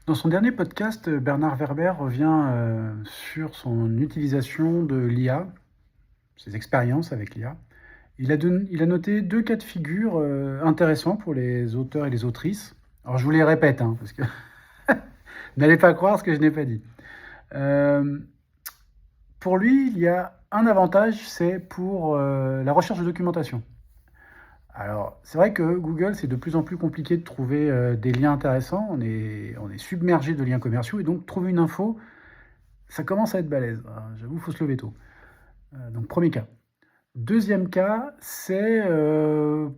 Dans son dernier podcast, Bernard Werber revient sur son utilisation de l'IA, ses expériences avec l'IA. Il a noté deux cas de figure intéressants pour les auteurs et les autrices. Alors je vous les répète, hein, parce que n'allez pas croire ce que je n'ai pas dit. Euh, pour lui, il y a un avantage, c'est pour la recherche de documentation. Alors, c'est vrai que Google, c'est de plus en plus compliqué de trouver des liens intéressants. On est submergé de liens commerciaux et donc trouver une info, ça commence à être balèze. J'avoue, il faut se lever tôt. Donc, premier cas. Deuxième cas, c'est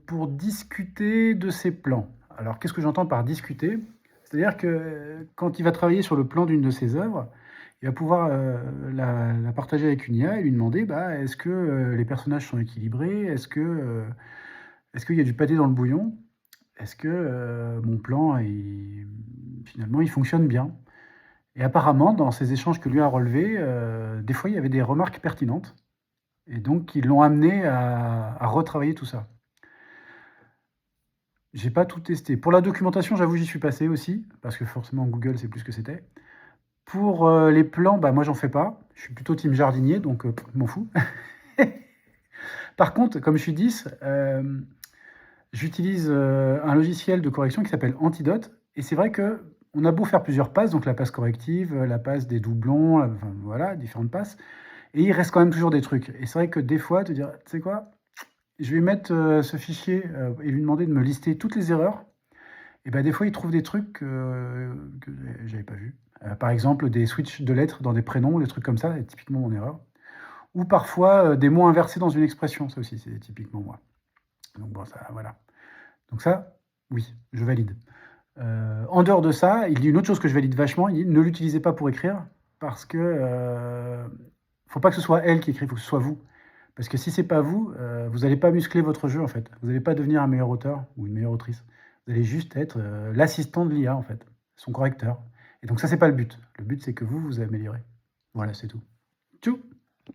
pour discuter de ses plans. Alors, qu'est-ce que j'entends par discuter? C'est-à-dire que quand il va travailler sur le plan d'une de ses œuvres, il va pouvoir la partager avec une IA et lui demander bah, est-ce que les personnages sont équilibrés? Est-ce qu'il y a du pâté dans le bouillon? Est-ce que mon plan, finalement, il fonctionne bien? Et apparemment, dans ces échanges que lui a relevés, des fois, il y avait des remarques pertinentes. Et donc, ils l'ont amené à retravailler tout ça. J'ai pas tout testé. Pour la documentation, j'avoue, j'y suis passé aussi, parce que forcément, Google, c'est plus ce que c'était. Pour les plans, bah, moi, j'en fais pas. Je suis plutôt team jardinier, donc je m'en fous. Par contre, comme je suis 10, j'utilise un logiciel de correction qui s'appelle Antidote. Et c'est vrai que on a beau faire plusieurs passes, donc la passe corrective, la passe des doublons, enfin, voilà, différentes passes. Et il reste quand même toujours des trucs. Et c'est vrai que des fois, te dire, tu sais quoi, je vais mettre ce fichier et lui demander de me lister toutes les erreurs. Et ben des fois, il trouve des trucs que j'avais pas vus. Par exemple, des switches de lettres dans des prénoms, des trucs comme ça, c'est typiquement mon erreur. Ou parfois des mots inversés dans une expression, ça aussi, c'est typiquement moi. Donc bon, ça, voilà. Donc ça, oui, je valide. En dehors de ça, il dit une autre chose que je valide vachement, il dit ne l'utilisez pas pour écrire, parce que faut pas que ce soit elle qui écrit, il faut que ce soit vous. Parce que si c'est pas vous, vous n'allez pas muscler votre jeu en fait. Vous n'allez pas devenir un meilleur auteur ou une meilleure autrice. Vous allez juste être l'assistant de l'IA en fait, son correcteur. Et donc ça, c'est pas le but. Le but, c'est que vous vous améliorez. Voilà, c'est tout. Tchou.